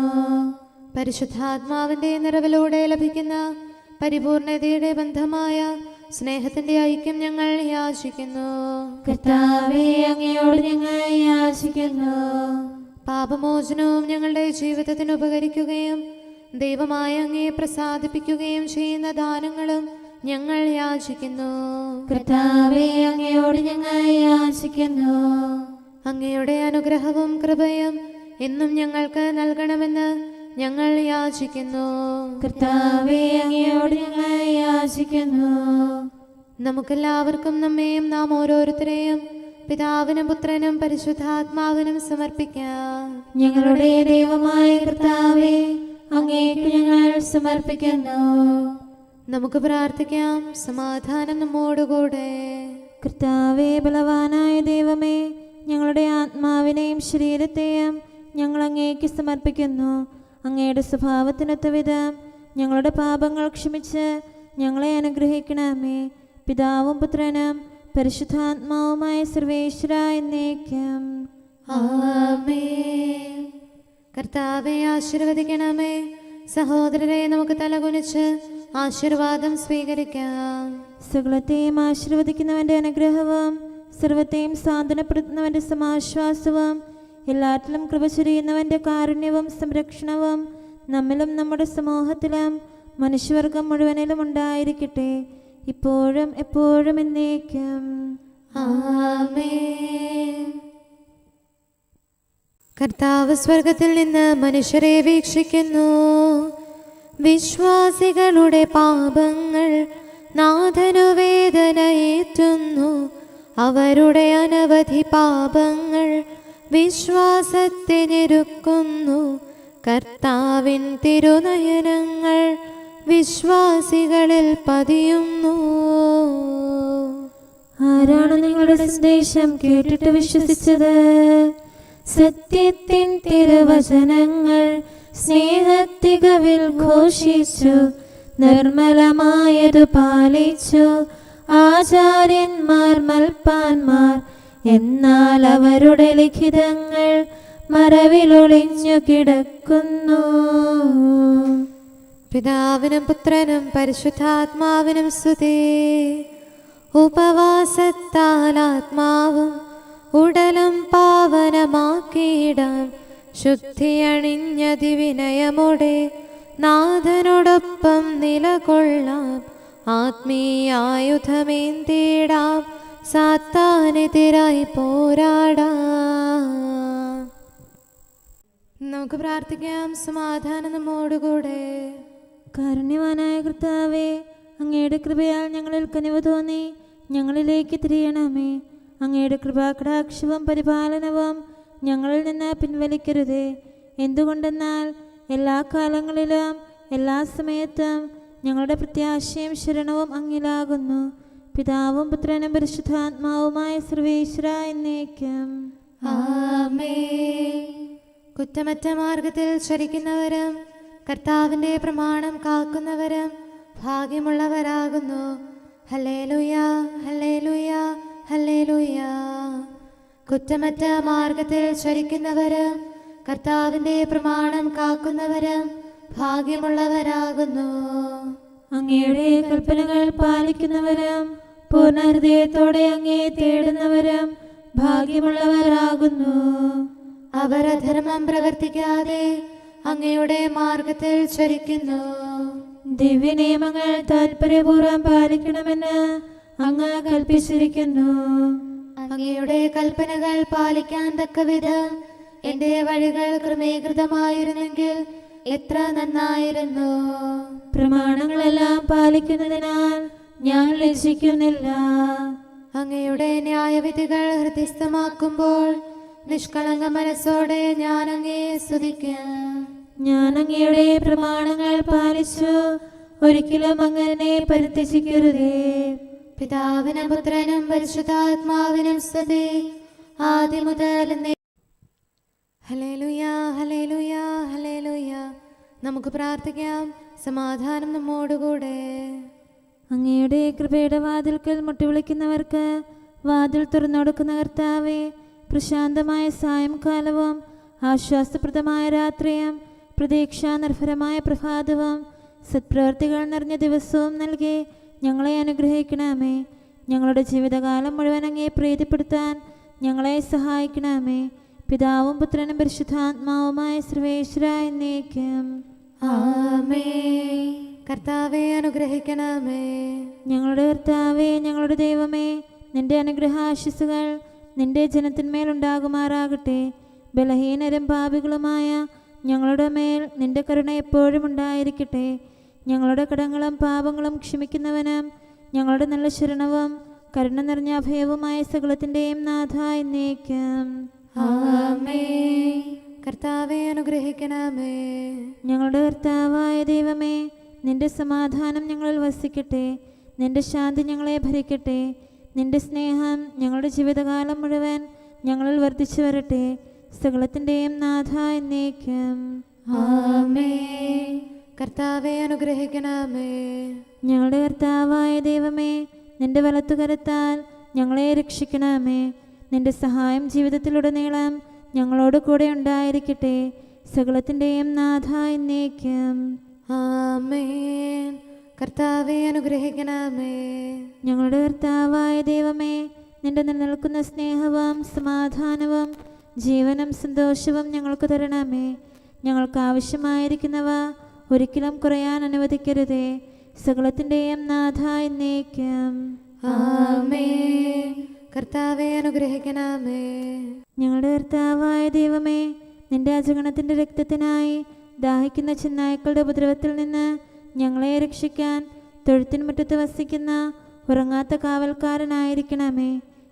പരിശുദ്ധാത്മാവിൻ്റെ നിറവിലൂടെ ലഭിക്കുന്ന പരിപൂർണതയുടെ ബന്ധമായ സ്നേഹത്തിൻ്റെ ഐക്യം ഞങ്ങൾ യാചിക്കുന്നു. കർത്താവേ, അങ്ങയോട് ഞങ്ങൾ യാചിക്കുന്നു. പാപമോചനവും ഞങ്ങളുടെ ജീവിതത്തിന് ഉപകരിക്കുകയും ദൈവമായ അങ്ങയെ പ്രസാദിപ്പിക്കുകയും ചെയ്യുന്ന ദാനങ്ങളും ഞങ്ങൾ യാചിക്കുന്നു. കർത്താവേ, അങ്ങയോട് ഞങ്ങൾ യാചിക്കുന്നു. അങ്ങയുടെ അനുഗ്രഹവും കൃപയും എന്നും ഞങ്ങൾക്ക് നൽകണമെന്ന് ഞങ്ങൾ യാചിക്കുന്നു. കർത്താവേ, അങ്ങയോട് ഞങ്ങൾ യാചിക്കുന്നു. നമുക്കെല്ലാവർക്കും നമ്മെയും നാം ഓരോരുത്തരെയും പിതാവിനും പുത്രനും പരിശുദ്ധാത്മാവിനും സമർപ്പിക്കാം. ഞങ്ങളുടെ ദൈവമായ കർത്താവേ, അങ്ങേക്ക് ഞങ്ങൾ സമർപ്പിക്കുന്നു. നമുക്ക് പ്രാർത്ഥിക്കാം. സമാധാനം നമ്മോടുകൂടെ. കർത്താവേ, ബലവാനായ ദൈവമേ, ഞങ്ങളുടെ ആത്മാവിനെയും ശരീരത്തെയും ഞങ്ങൾ അങ്ങേക്ക് സമർപ്പിക്കുന്നു. അങ്ങയുടെ സ്വഭാവത്തിനൊത്ത വിധം ഞങ്ങളുടെ പാപങ്ങൾ ക്ഷമിച്ച് ഞങ്ങളെ അനുഗ്രഹിക്കണമേ. പിതാവും പുത്രനും പരിശുദ്ധാത്മാവുമായ സർവേശ്വര എന്നേക്കും. ആമേൻ. കർത്താവെ ആശീർവദിക്കണമേ. സഹോദരരെ, നമുക്ക് തലകുനിച്ച് ആശീർവാദം സ്വീകരിക്കാം. സകലത്തെയും ആശീർവദിക്കുന്നവന്റെ അനുഗ്രഹവും സർവത്തെയും സാന്ത്വനപ്പെടുത്തുന്നവന്റെ സമാശ്വാസവും എല്ലാറ്റിലും കൃപ ചൊരിയുന്നവന്റെ കാരുണ്യവും സംരക്ഷണവും നമ്മിലും നമ്മുടെ സമൂഹത്തിലും മനുഷ്യവർഗം മുഴുവനിലും ഉണ്ടായിരിക്കട്ടെ, ഇപ്പോഴും എപ്പോഴും എന്നേക്കും. ആമേൻ. കർത്താവ് സ്വർഗത്തിൽ നിന്ന് മനുഷ്യരെ വീക്ഷിക്കുന്നു. വിശ്വാസികളുടെ പാപങ്ങൾ നാഥനു വേദനയേറ്റുന്നു. അവരുടെ അനവധി പാപങ്ങൾ വിശ്വാസത്തെ ഞെരുക്കുന്നു. കർത്താവിൻ തിരുനയനങ്ങൾ വിശ്വാസികളിൽ പതിയുന്നു. ആരാണ് നിങ്ങളുടെ സന്ദേശം കേട്ടിട്ട് വിശ്വസിച്ചത്? സത്യത്തിൻ തിരുവചനങ്ങൾ സ്നേഹത്തികവിൽ ഘോഷിച്ചു, നിർമ്മലമായതു പാലിച്ചു ആചാര്യന്മാർ മൽപ്പാന്മാർ. എന്നാൽ അവരുടെ ലിഖിതങ്ങൾ മറവിലൊളിഞ്ഞു കിടക്കുന്നു. പിതാവിനും പുത്രനും പരിശുദ്ധാത്മാവിനും സ്തുതി. ഉപവാസത്താൽ ആത്മാവും ഉടലും പാവനമാക്കിയിടാൻ ശുദ്ധിയണിഞ്ഞ ദിവിനയമോടെ നാഥനോടൊപ്പം നിലകൊള്ളാം. ആത്മീയായുധമേന്തിടാം, സാത്താനെതിരായി പോരാടാം. നമുക്ക് പ്രാർത്ഥിക്കാം. സമാധാനം നമ്മോടുകൂടെ. കാരുണ്യവാനായ കർത്താവേ, അങ്ങയുടെ കൃപയാൽ ഞങ്ങളിൽ കനിവ് തോന്നി ഞങ്ങളിലേക്ക് തിരിയണമേ. അങ്ങയുടെ കൃപാകടാക്ഷവും പരിപാലനവും ഞങ്ങളിൽ നിന്ന് പിൻവലിക്കരുതേ. എന്തുകൊണ്ടെന്നാൽ എല്ലാ കാലങ്ങളിലും എല്ലാ സമയത്തും ഞങ്ങളുടെ പ്രത്യാശയും ശരണവും അങ്ങിലാകുന്നു. പിതാവും പുത്രനും പരിശുദ്ധാത്മാവുമായ സർവേശ്വര എന്നേക്കും. ആമേൻ. കുറ്റമറ്റ മാർഗത്തിൽ ചരിക്കുന്നവരും കർത്താവിൻ്റെ പ്രമാണം കാക്കുന്നവരും ഭാഗ്യമുള്ളവരാകുന്നു. ഹല്ലേലൂയ, ഹല്ലേലൂയ, ഹല്ലേലൂയ. കുറ്റമറ്റ മാർഗത്തിൽ ചരിക്കുന്നവരും കർത്താവിൻ്റെ പ്രമാണം കാക്കുന്നവരും ഭാഗ്യമുള്ളവരാകുന്നു. അങ്ങയുടെ കൽപ്പനകൾ പാലിക്കുന്നവരും പൂർണ്ണ ഹൃദയത്തോടെ അങ്ങയെ തേടുന്നവരും ഭാഗ്യമുള്ളവരാകുന്നു. അവർ അധർമ്മം പ്രവർത്തിക്കാതെ അങ്ങയുടെ മാർഗത്തിൽ ചരിക്കുന്നു. ദിവ്യനിയമങ്ങൾ താൽപര്യപൂർവ്വം പാലിക്കണമെന്ന് അങ്ങ് കൽപ്പിച്ചിരിക്കുന്നു. അങ്ങയുടെ കൽപ്പനകൾ പാലിക്കാൻ തക്കവിധം എന്റെ വഴികൾ ക്രമീകൃതമായിരുന്നെങ്കിൽ എത്ര നന്നായിരുന്നു. പ്രമാണങ്ങളെല്ലാം പാലിക്കുന്നതിനാൽ ഞാൻ ലജ്ജിക്കുന്നില്ല. അങ്ങയുടെ ന്യായവിധികൾ ഹൃദയസ്ഥമാക്കുമ്പോൾ നിഷ്കളങ്ക മനസ്സോടെ ഞാൻ അങ്ങയെ സ്തുതിക്കാം. ഞാൻ അങ്ങയുടെ പ്രമാണങ്ങൾ പാലിച്ചു, ഒരിക്കലും അങ്ങനെ പരിത്യജിക്കരുതേ. പിതാവിനും പുത്രനും പരിശുദ്ധാത്മാവിനും സ്തുതി, ആദ്യം മുതൽ. ഹല്ലേലൂയ, ഹല്ലേലൂയ, ഹല്ലേലൂയ. നമുക്ക് പ്രാർത്ഥിക്കാം. സമാധാനം നമ്മോടുകൂടെ. അങ്ങയുടെ കൃപയുടെ വാതിൽക്കൽ മുട്ടിവിളിക്കുന്നവർക്ക് വാതിൽ തുറന്നുകൊടുക്കുന്ന കർത്താവേ, പ്രശാന്തമായ സായംകാലവും ആശ്വാസപ്രദമായ രാത്രിയും പ്രതീക്ഷാനിർഭരമായ പ്രഭാതവും സത്പ്രവർത്തികൾ നിറഞ്ഞ ദിവസവും നൽകി ഞങ്ങളെ അനുഗ്രഹിക്കണമേ. ഞങ്ങളുടെ ജീവിതകാലം മുഴുവൻ അങ്ങയെ പ്രീതിപ്പെടുത്താൻ ഞങ്ങളെ സഹായിക്കണമേ. പിതാവും പുത്രനും പരിശുദ്ധാത്മാവുമായ സർവേശ്വര എന്നേക്കും. ആമേൻ. കർത്താവെ അനുഗ്രഹിക്കണമേ. ഞങ്ങളുടെ കർത്താവേ, ഞങ്ങളുടെ ദൈവമേ, നിന്റെ അനുഗ്രഹാശിസുകൾ നിന്റെ ജനത്തിന്മേലുണ്ടാകുമാറാകട്ടെ. ബലഹീനരും പാപികളുമായ ഞങ്ങളുടെ മേൽ നിന്റെ കരുണ എപ്പോഴും ഉണ്ടായിരിക്കട്ടെ. ഞങ്ങളുടെ കടങ്ങളും പാപങ്ങളും ക്ഷമിക്കുന്നവനും ഞങ്ങളുടെ നല്ല ശരണവും കരുണ നിറഞ്ഞ അഭയവുമായ സകലത്തിൻ്റെയും നാഥ എന്നേക്കും. ആമേൻ. കർത്താവെ അനുഗ്രഹിക്കണമേ. ഞങ്ങളുടെ കർത്താവായ ദൈവമേ, നിന്റെ സമാധാനം ഞങ്ങളിൽ വസിക്കട്ടെ. നിന്റെ ശാന്തി ഞങ്ങളെ ഭരിക്കട്ടെ. നിന്റെ സ്നേഹം ഞങ്ങളുടെ ജീവിതകാലം മുഴുവൻ ഞങ്ങളിൽ വർദ്ധിച്ചു വരട്ടെ. സകലത്തിൻ്റെയും നാഥ എന്നേക്കും. ആമേൻ. കർത്താവെ അനുഗ്രഹിക്കണമേ. ഞങ്ങളുടെ കർത്താവായ ദൈവമേ, നിന്റെ വലത്തുകരത്താൽ ഞങ്ങളെ രക്ഷിക്കണമേ. നിന്റെ സഹായം ജീവിതത്തിലുടനീളം ഞങ്ങളോട് കൂടെ ഉണ്ടായിരിക്കട്ടെ. സകലത്തിൻ്റെയും നാഥ എന്നേക്കും. ആമേൻ. കർത്താവെ അനുഗ്രഹിക്കണമേ. ഞങ്ങളുടെ കർത്താവായ ദൈവമേ, നിന്റെ നിലനിൽക്കുന്ന സ്നേഹവും സമാധാനവും ജീവനും സന്തോഷവും ഞങ്ങൾക്ക് തരണമേ. ഞങ്ങൾക്ക് ആവശ്യമായിരിക്കുന്നവ ഒരിക്കലും കുറയാൻ അനുവദിക്കരുതേ. സകലത്തിൻ്റെയും നാഥ എന്നേക്കും. ആമേൻ. കർത്താവെ അനുഗ്രഹിക്കണമേ. ഞങ്ങളുടെ കർത്താവായ ദൈവമേ, നിന്റെ അജഗണത്തിൻ്റെ രക്തത്തിനായി ദാഹിക്കുന്ന ചെന്നായ്ക്കളുടെ ഉപദ്രവത്തിൽ നിന്ന് ഞങ്ങളെ രക്ഷിക്കാൻ തൊഴുത്തിൻ മുറ്റത്ത് വസിക്കുന്ന ഉറങ്ങാത്ത കാവൽക്കാരനായിരിക്കണമേ.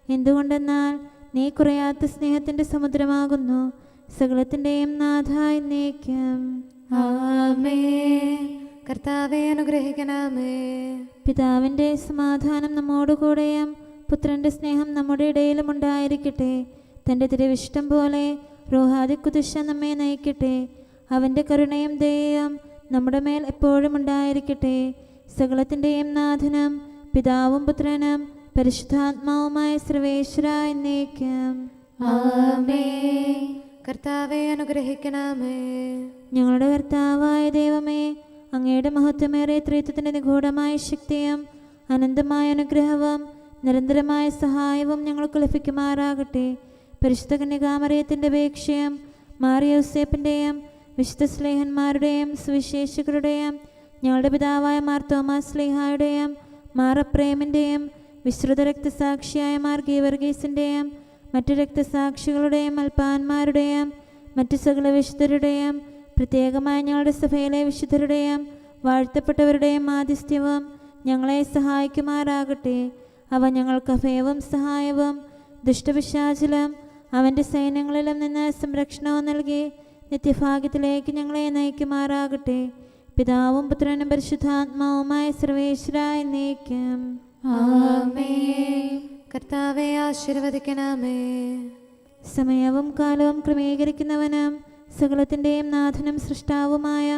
എന്തുകൊണ്ടെന്നാൽ നീ കുറയാത്ത സ്നേഹത്തിൻ്റെ സമുദ്രമാകുന്നു. സകലത്തിൻ്റെയും നാഥ എന്നേക്കും. ആമേൻ. കർത്താവെ അനുഗ്രഹിക്കണമേ. പിതാവിൻ്റെ സമാധാനം നമ്മോടുകൂടെയും പുത്രൻ്റെ സ്നേഹം നമ്മുടെ ഇടയിലും ഉണ്ടായിരിക്കട്ടെ. തൻ്റെ തിരുവിഷ്ടം പോലെ റോഹാദിക്കുദിശ നമ്മെ നയിക്കട്ടെ. അവൻ്റെ കരുണയും ദയയും നമ്മുടെ മേൽ എപ്പോഴും ഉണ്ടായിരിക്കട്ടെ. സകലത്തിൻ്റെയും നാഥനും പിതാവും പുത്രനും പരിശുദ്ധാത്മാവുമായ സർവേശ്വര എന്നേക്കും. ആമേൻ. കർത്താവെ അനുഗ്രഹിക്കണമേ. ഞങ്ങളുടെ കർത്താവായ ദൈവമേ, അങ്ങയുടെ മഹത്വമേറിയ ത്രിത്വത്തിൻ്റെ നിഗൂഢമായ ശക്തിയും അനന്തമായ അനുഗ്രഹവും നിരന്തരമായ സഹായവും ഞങ്ങൾക്ക് ലഭിക്കുമാറാകട്ടെ. പരിശുദ്ധ കന്യകാമറിയത്തിൻ്റെ അപേക്ഷയും മാറിയോസേപ്പിൻ്റെയും വിശുദ്ധ സ്ലേഹന്മാരുടെയും സുവിശേഷകരുടെയും ഞങ്ങളുടെ പിതാവായ മാർ തോമാസ് സ്ലീഹായുടെയും മാർ അപ്രേമിൻ്റെയും വിശ്രുത രക്തസാക്ഷിയായ മാർ ഗീവർഗീസിൻ്റെയും മറ്റു രക്തസാക്ഷികളുടെയും അൽപ്പാന്മാരുടെയും മറ്റു സകല വിശുദ്ധരുടെയും പ്രത്യേകമായി ഞങ്ങളുടെ സഭയിലെ വിശുദ്ധരുടെയും വാഴ്ത്തപ്പെട്ടവരുടെയും മാധ്യസ്ഥ്യവും ഞങ്ങളെ സഹായിക്കുമാറാകട്ടെ. അവ ഞങ്ങൾക്ക് അഭയവും സഹായവും ദുഷ്ടപിശാചിലും അവൻ്റെ സൈന്യങ്ങളിലും നിന്ന് സംരക്ഷണവും നൽകി നിത്യഭാഗ്യത്തിലേക്ക് ഞങ്ങളെ നയിക്കുമാറാകട്ടെ. പിതാവും പുത്രനും പരിശുദ്ധാത്മാവുമായ സർവേശ്വരായ എന്നേക്കും. ആമേൻ. കർത്താവെ ആശീർവദിക്കണമേ. സമയവും കാലവും ക്രമീകരിക്കുന്നവനും സകലത്തിൻ്റെയും നാഥനും സൃഷ്ടാവുമായ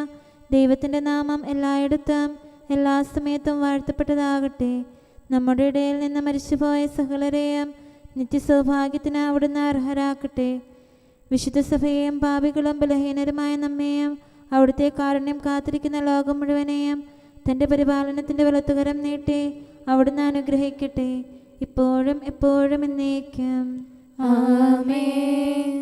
ദൈവത്തിൻ്റെ നാമം എല്ലായിടത്തും എല്ലാ സമയത്തും വാഴ്ത്തപ്പെട്ടതാകട്ടെ. നമ്മുടെ ഇടയിൽ നിന്ന് മരിച്ചുപോയ സകലരെയും നിത്യസൗഭാഗ്യത്തിന് അവിടുന്ന് അർഹരാക്കട്ടെ. വിശുദ്ധ സഭയെയും പാപികളും ബലഹീനരുമായ നമ്മെയും അവിടുത്തെ കാരുണ്യം കാത്തിരിക്കുന്ന ലോകം മുഴുവനെയും തൻ്റെ പരിപാലനത്തിൻ്റെ വലത്തുകരം നീട്ടി അവിടുന്ന് അനുഗ്രഹിക്കട്ടെ, ഇപ്പോഴും എപ്പോഴും എന്നേക്കും. ആമേൻ.